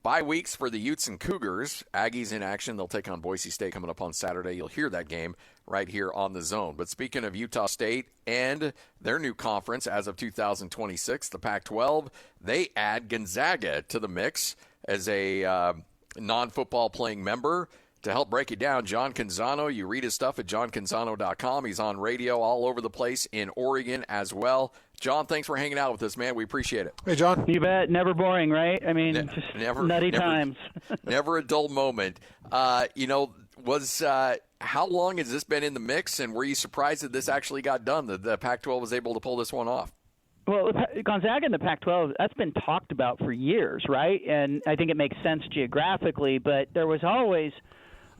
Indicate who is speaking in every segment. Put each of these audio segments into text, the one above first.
Speaker 1: Bye weeks for the Utes and Cougars. Aggies in action. They'll take on Boise State coming up on Saturday. You'll hear that game right here on The Zone. But speaking of Utah State and their new conference as of 2026, the Pac-12, they add Gonzaga to the mix as a non-football playing member. To help break it down, John Canzano. You read his stuff at johncanzano.com. He's on radio all over the place in Oregon as well. John, thanks for hanging out with us, man. We appreciate it.
Speaker 2: Hey, John.
Speaker 3: You bet. Never boring, right? I mean, just nutty times.
Speaker 1: Never a dull moment. How long has this been in the mix, and were you surprised that this actually got done, that the Pac-12 was able to pull this one off?
Speaker 3: Well, Gonzaga and the Pac-12, that's been talked about for years, right? And I think it makes sense geographically, but there was always,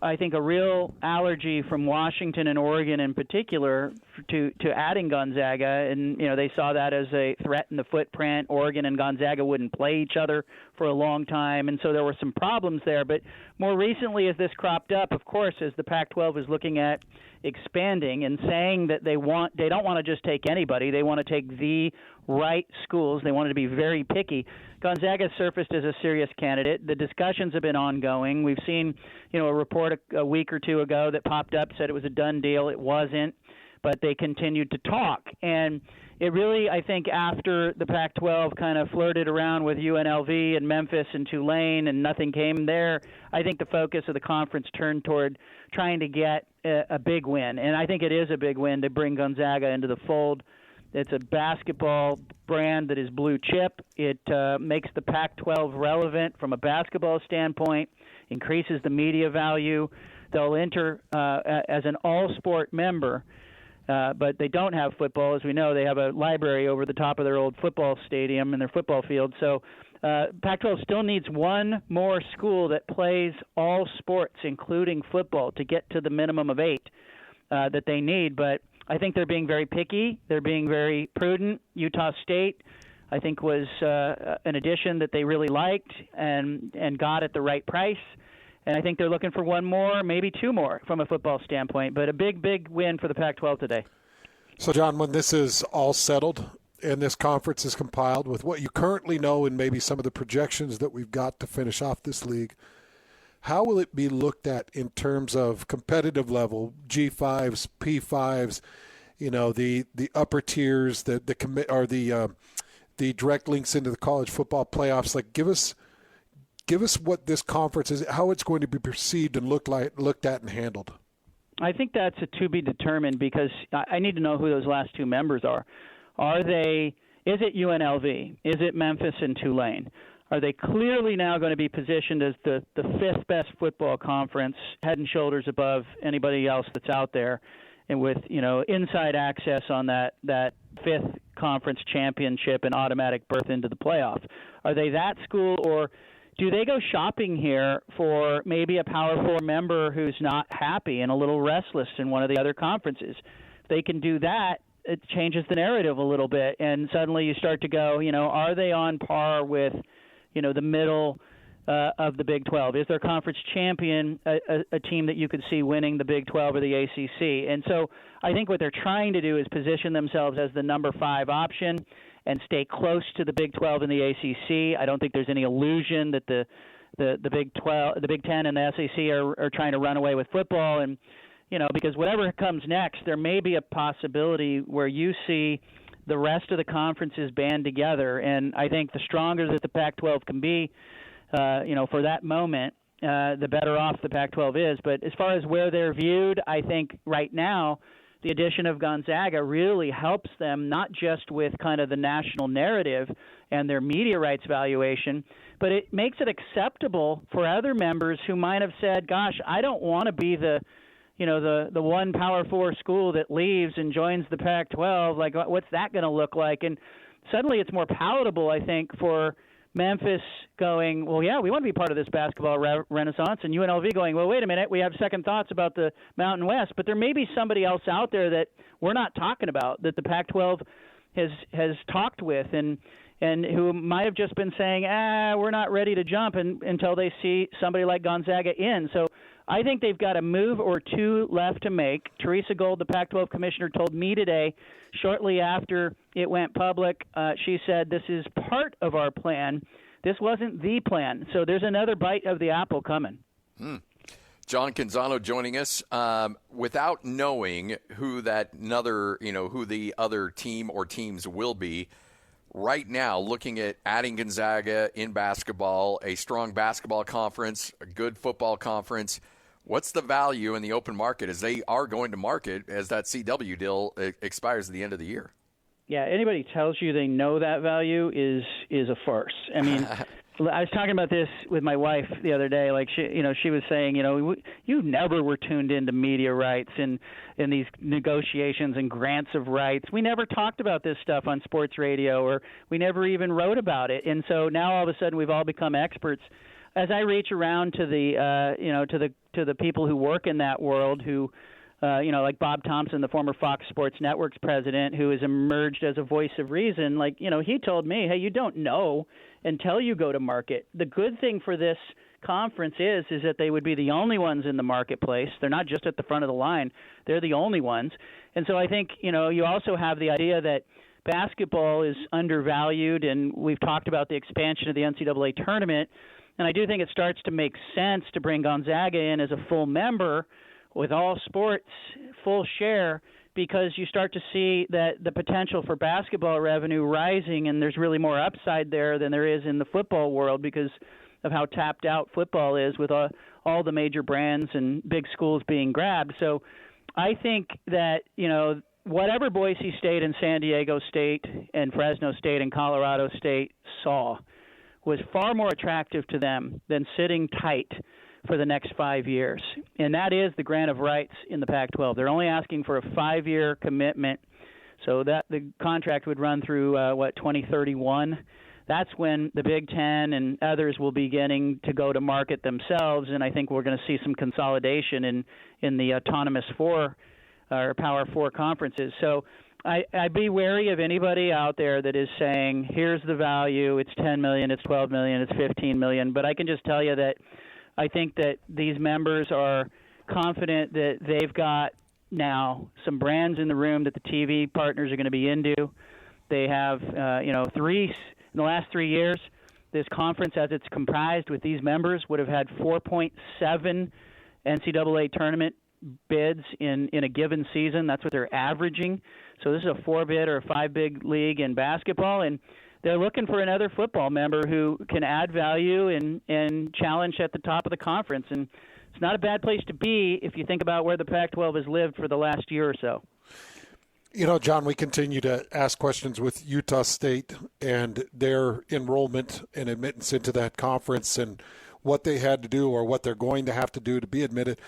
Speaker 3: I think, a real allergy from Washington and Oregon in particular to adding Gonzaga, and they saw that as a threat in the footprint. Oregon and Gonzaga wouldn't play each other for a long time, and so there were some problems there. But more recently, as this cropped up, of course, as the Pac-12 is looking at expanding and saying that they don't want to just take anybody, they want to take the right schools. They wanted to be very picky. Gonzaga surfaced as a serious candidate. The discussions have been ongoing. We've seen, a report a week or two ago that popped up, said it was a done deal. It wasn't, but they continued to talk. And it really, I think, after the Pac-12 kind of flirted around with UNLV and Memphis and Tulane and nothing came there, I think the focus of the conference turned toward trying to get a big win. And I think it is a big win to bring Gonzaga into the fold. It's a basketball brand that is blue chip. It makes the Pac-12 relevant from a basketball standpoint, increases the media value. They'll enter as an all-sport member, but they don't have football. As we know, they have a library over the top of their old football stadium and their football field. So Pac-12 still needs one more school that plays all sports, including football, to get to the minimum of 8 that they need. But I think they're being very picky. They're being very prudent. Utah State, I think, was an addition that they really liked and got at the right price. And I think they're looking for one more, maybe 2 more from a football standpoint. But a big, big win for the Pac-12 today.
Speaker 2: So, John, when this is all settled and this conference is compiled with what you currently know and maybe some of the projections that we've got to finish off this league, how will it be looked at in terms of competitive level, G5s, P5s, the upper tiers, the direct links into the college football playoffs? Like, give us what this conference is, how it's going to be perceived and looked at and handled.
Speaker 3: I think that's a to be determined, because I need to know who those last 2 members are. Is it UNLV? Is it Memphis and Tulane? Are they clearly now going to be positioned as the 5th best football conference, head and shoulders above anybody else that's out there, and with inside access on that 5th conference championship and automatic berth into the playoff? Are they that school, or do they go shopping here for maybe a Power 4 member who's not happy and a little restless in one of the other conferences? If they can do that, it changes the narrative a little bit, and suddenly you start to go, are they on par with the middle of the Big 12? Is their conference champion a team that you could see winning the Big 12 or the ACC? And so I think what they're trying to do is position themselves as the number 5 option and stay close to the Big 12 and the ACC. I don't think there's any illusion that the Big 12, the Big 10 and the SEC are trying to run away with football. And, because whatever comes next, there may be a possibility where you see the rest of the conferences band together. And I think the stronger that the Pac-12 can be, for that moment, the better off the Pac-12 is. But as far as where they're viewed, I think right now the addition of Gonzaga really helps them, not just with kind of the national narrative and their media rights valuation, but it makes it acceptable for other members who might have said, gosh, I don't want to be the one Power 4 school that leaves and joins the Pac-12. Like, what's that going to look like? And suddenly it's more palatable, I think, for Memphis going, well, yeah, we want to be part of this basketball renaissance, and UNLV going, well, wait a minute, we have second thoughts about the Mountain West, but there may be somebody else out there that we're not talking about, that the Pac-12 has talked with, and who might have just been saying, we're not ready to jump until they see somebody like Gonzaga in. So I think they've got a move or 2 left to make. Teresa Gold, the Pac-12 commissioner, told me today, shortly after it went public, she said, this is part of our plan This wasn't the plan. So there's another bite of the apple coming.
Speaker 1: John Canzano joining us. Without knowing who who the other team or teams will be, right now, looking at adding Gonzaga in basketball, a strong basketball conference, a good football conference, what's the value in the open market as they are going to market as that CW deal expires at the end of the year?
Speaker 3: Yeah, anybody tells you they know that value is a farce. I mean, I was talking about this with my wife the other day. Like she was saying, you never were tuned into media rights and these negotiations and grants of rights. We never talked about this stuff on sports radio, or we never even wrote about it. And so now all of a sudden we've all become experts. As I reach around to the people who work in that world, who like Bob Thompson, the former Fox Sports Network's president, who has emerged as a voice of reason, he told me, hey, you don't know until you go to market. The good thing for this conference is that they would be the only ones in the marketplace. They're not just at the front of the line. They're the only ones. And so I think, you also have the idea that basketball is undervalued, and we've talked about the expansion of the NCAA tournament, and I do think it starts to make sense to bring Gonzaga in as a full member with all sports, full share, because you start to see that the potential for basketball revenue rising, and there's really more upside there than there is in the football world because of how tapped out football is with all the major brands and big schools being grabbed. So I think that, whatever Boise State and San Diego State and Fresno State and Colorado State saw was far more attractive to them than sitting tight for the next 5 years. And that is the grant of rights in the Pac-12. They're only asking for a 5-year commitment, so that the contract would run through, 2031. That's when the Big Ten and others will be beginning to go to market themselves, and I think we're going to see some consolidation in the autonomous four or Power Four conferences. So I'd be wary of anybody out there that is saying, here's the value, it's $10 million, it's $12 million, it's $15 million. But I can just tell you that I think that these members are confident that they've got now some brands in the room that the TV partners are going to be into. They have, in the last 3 years, this conference as it's comprised with these members would have had 4.7 NCAA tournament bids in a given season. That's what they're averaging. So this is a 4-bid or a 5-bid league in basketball, and they're looking for another football member who can add value and challenge at the top of the conference. And it's not a bad place to be if you think about where the Pac-12 has lived for the last year or so.
Speaker 2: John, we continue to ask questions with Utah State and their enrollment and admittance into that conference and what they had to do or what they're going to have to do to be admitted.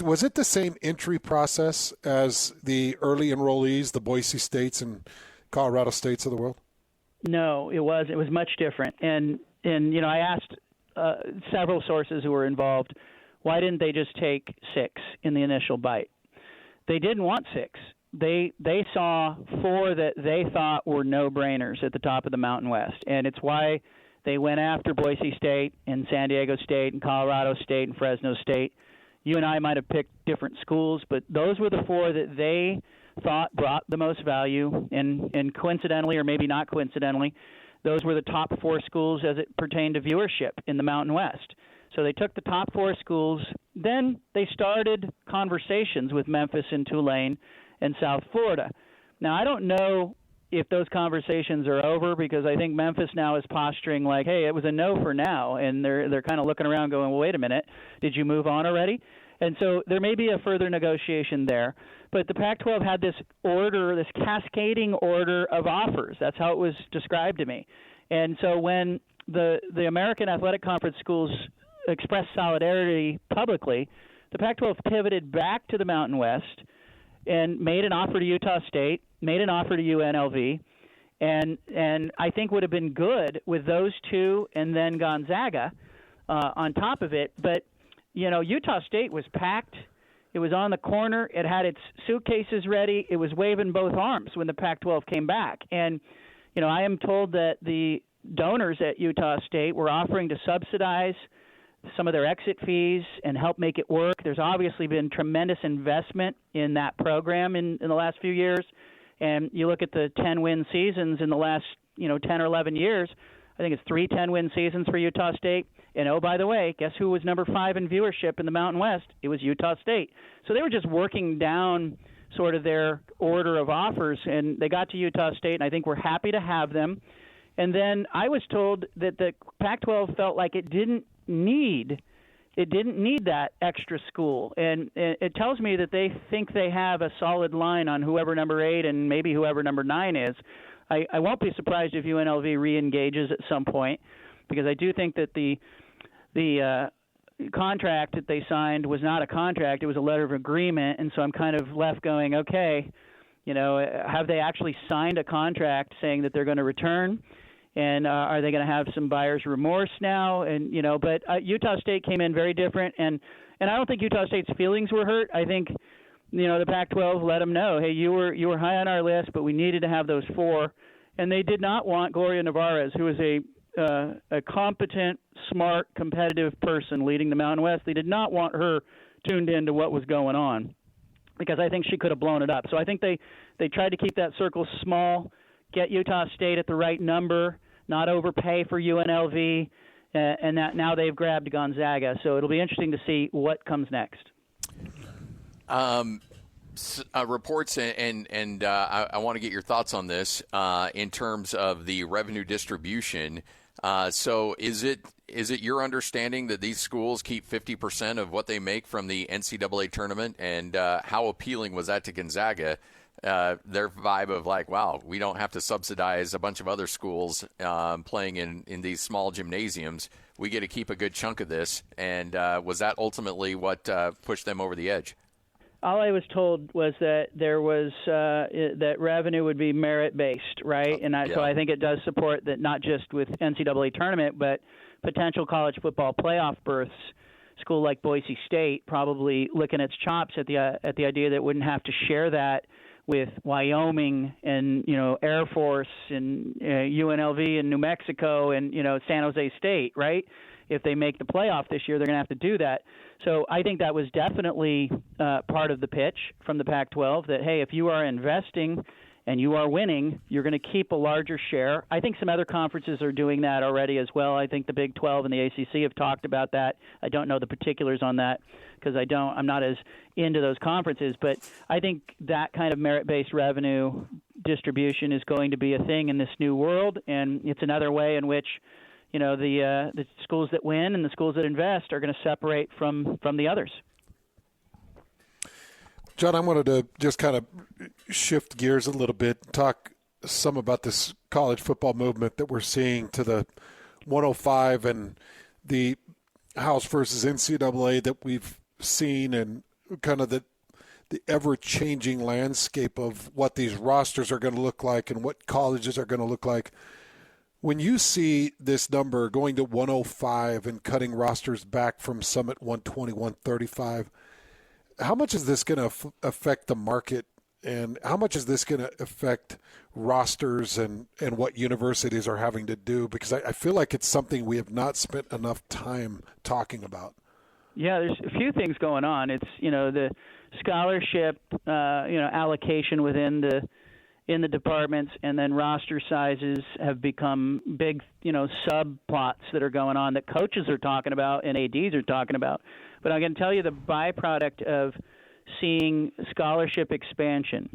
Speaker 2: Was it the same entry process as the early enrollees, the Boise States and Colorado States of the world?
Speaker 3: No, it was. It was much different. And I asked several sources who were involved, why didn't they just take 6 in the initial bite? They didn't want 6. They saw 4 that they thought were no-brainers at the top of the Mountain West, and it's why they went after Boise State and San Diego State and Colorado State and Fresno State. You and I might have picked different schools, but those were the 4 that they thought brought the most value, and coincidentally, or maybe not coincidentally, those were the top 4 schools as it pertained to viewership in the Mountain West. So they took the top 4 schools. Then they started conversations with Memphis and Tulane and South Florida. Now, I don't know if those conversations are over, because I think Memphis now is posturing like, hey, it was a no for now, and they're kind of looking around going, well, wait a minute, did you move on already? And so there may be a further negotiation there. But the Pac-12 had this order, this cascading order of offers. That's how it was described to me. And so when the American Athletic Conference schools expressed solidarity publicly, the Pac-12 pivoted back to the Mountain West and made an offer to Utah State, made an offer to UNLV, and I think would have been good with those 2 and then Gonzaga on top of it. But, Utah State was packed. It was on the corner. It had its suitcases ready. It was waving both arms when the Pac-12 came back. And, I am told that the donors at Utah State were offering to subsidize some of their exit fees and help make it work. There's obviously been tremendous investment in that program in the last few years. And you look at the 10-win seasons in the last, 10 or 11 years, I think it's 3 10-win seasons for Utah State. And, oh, by the way, guess who was number 5 in viewership in the Mountain West? It was Utah State. So they were just working down sort of their order of offers, and they got to Utah State, and I think we're happy to have them. And then I was told that the Pac-12 felt like it didn't need that extra school. And it tells me that they think they have a solid line on whoever number 8 and maybe whoever number 9 is. I won't be surprised if UNLV re-engages at some point, because I do think that the contract that they signed was not a contract. It was a letter of agreement. And so I'm kind of left going, okay, have they actually signed a contract saying that they're going to return? And are they going to have some buyer's remorse now? And but Utah State came in very different, and I don't think Utah State's feelings were hurt. I think the Pac-12 let them know, hey, you were high on our list, but we needed to have those 4, and they did not want Gloria Nevarez, who is a competent, smart, competitive person leading the Mountain West. They did not want her tuned into what was going on, because I think she could have blown it up. So I think they tried to keep that circle small, get Utah State at the right number, not overpay for UNLV, and that now they've grabbed Gonzaga. So it'll be interesting to see what comes next.
Speaker 1: Reports, and I want to get your thoughts on this in terms of the revenue distribution. So is it your understanding that these schools keep 50% of what they make from the NCAA tournament? And how appealing was that to Gonzaga? Their vibe of like, wow, we don't have to subsidize a bunch of other schools playing in these small gymnasiums. We get to keep a good chunk of this. And was that ultimately what pushed them over the edge?
Speaker 3: All I was told was that there was that revenue would be merit-based, right? And so I think it does support that, not just with NCAA tournament, but potential college football playoff berths. School like Boise State probably licking its chops at the idea that it wouldn't have to share that with Wyoming and Air Force and UNLV and New Mexico and San Jose State, right? If they make the playoff this year, they're going to have to do that. So I think that was definitely part of the pitch from the Pac-12 that, hey, if you are investing and you are winning, you're going to keep a larger share. I think some other conferences are doing that already as well. I think the Big 12 and the ACC have talked about that. I don't know the particulars on that because I'm not as into those conferences, but I think that kind of merit-based revenue distribution is going to be a thing in this new world, and it's another way in which the schools that win and the schools that invest are going to separate from the others.
Speaker 2: John, I wanted to just kind of shift gears a little bit and talk some about this college football movement that we're seeing to the 105 and the House versus NCAA that we've seen, and kind of the ever-changing landscape of what these rosters are going to look like and what colleges are going to look like. When you see this number going to 105 and cutting rosters back from some at 120, 135, how much is this going to affect the market, and how much is this going to affect rosters and what universities are having to do? Because I feel like it's something we have not spent enough time talking about.
Speaker 3: Yeah, there's a few things going on. It's, the scholarship, allocation within the departments, and then roster sizes have become big, subplots that are going on that coaches are talking about and ADs are talking about. But I'm going to tell you the byproduct of seeing scholarship expansion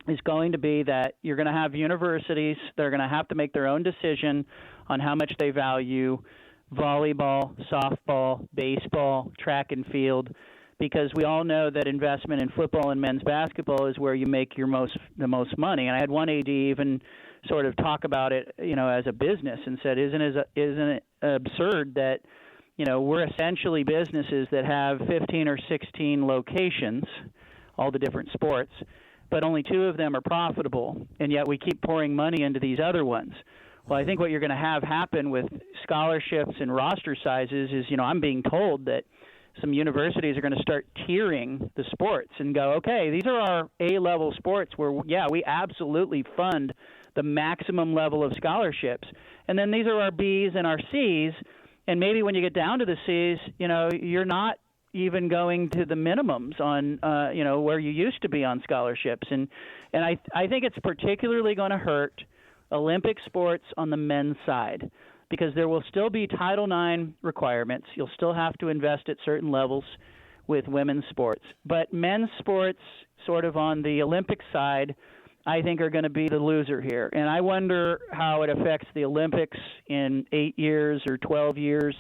Speaker 3: is going to be that you're going to have universities that are going to have to make their own decision on how much they value volleyball, softball, baseball, track and field, because we all know that investment in football and men's basketball is where you make the most money. And I had one AD even sort of talk about it, as a business, and said, isn't it absurd that, we're essentially businesses that have 15 or 16 locations, all the different sports, but only 2 of them are profitable, and yet we keep pouring money into these other ones. Well, I think what you're going to have happen with scholarships and roster sizes is, I'm being told that some universities are going to start tiering the sports and go, okay, these are our A-level sports where, we absolutely fund the maximum level of scholarships. And then these are our Bs and our Cs, and maybe when you get down to the Cs, you're not even going to the minimums on, where you used to be on scholarships. And I think it's particularly going to hurt Olympic sports on the men's side. because there will still be Title IX requirements. You'll still have to invest at certain levels with women's sports. But men's sports, sort of on the Olympic side, I think are going to be the loser here. And I wonder how it affects the Olympics in 8 years or 12 years,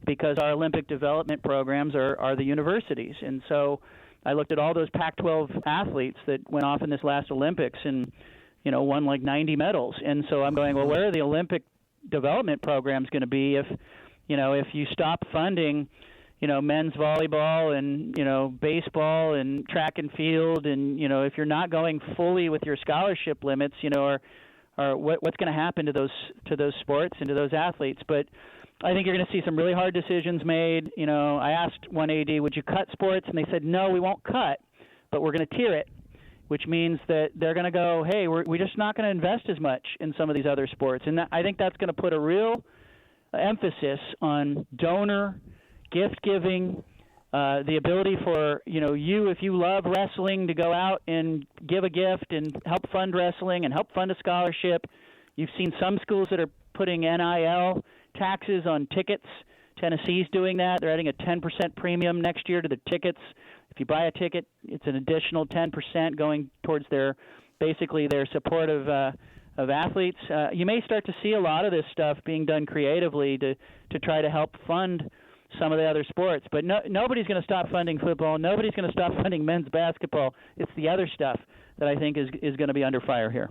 Speaker 3: because our Olympic development programs are the universities. And so I looked at all those Pac-12 athletes that went off in this last Olympics and, won like 90 medals. And so I'm going, well, where are the Olympic development programs going to be if you stop funding, men's volleyball and, baseball and track and field, and, if you're not going fully with your scholarship limits, or what's going to happen to those sports and to those athletes. But I think you're going to see some really hard decisions made. I asked one AD, would you cut sports? And they said, no, we won't cut, but we're going to tier it, which means that they're going to go, hey, we're just not going to invest as much in some of these other sports. And I think that's going to put a real emphasis on donor gift giving, the ability for you, if you love wrestling, to go out and give a gift and help fund wrestling and help fund a scholarship. You've seen some schools that are putting NIL taxes on tickets. Tennessee's doing that. They're adding a 10% premium next year to the tickets. If you buy a ticket, it's an additional 10% going towards their support of athletes. You may start to see a lot of this stuff being done creatively to try to help fund some of the other sports. But nobody's going to stop funding football. Nobody's going to stop funding men's basketball. It's the other stuff that I think is going to be under fire here.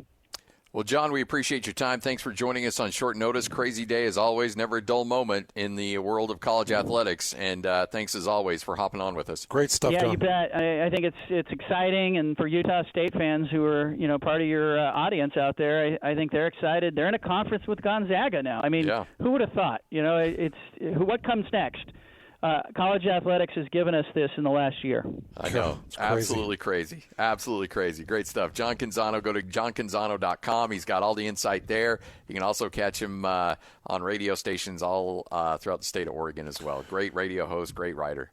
Speaker 1: Well, John, we appreciate your time. Thanks for joining us on short notice. Crazy day as always. Never a dull moment in the world of college athletics. And thanks as always for hopping on with us.
Speaker 2: Great stuff,
Speaker 3: Yeah,
Speaker 2: John.
Speaker 3: you bet. I think it's exciting, and for Utah State fans who are part of your audience out there, I think they're excited. They're in a conference with Gonzaga now. I mean, Who would have thought? What comes next? College athletics has given us this in the last year.
Speaker 1: I know. Absolutely crazy. Absolutely crazy. Great stuff. John Canzano, go to johncanzano.com. He's got all the insight there. You can also catch him on radio stations all throughout the state of Oregon as well. Great radio host, great writer.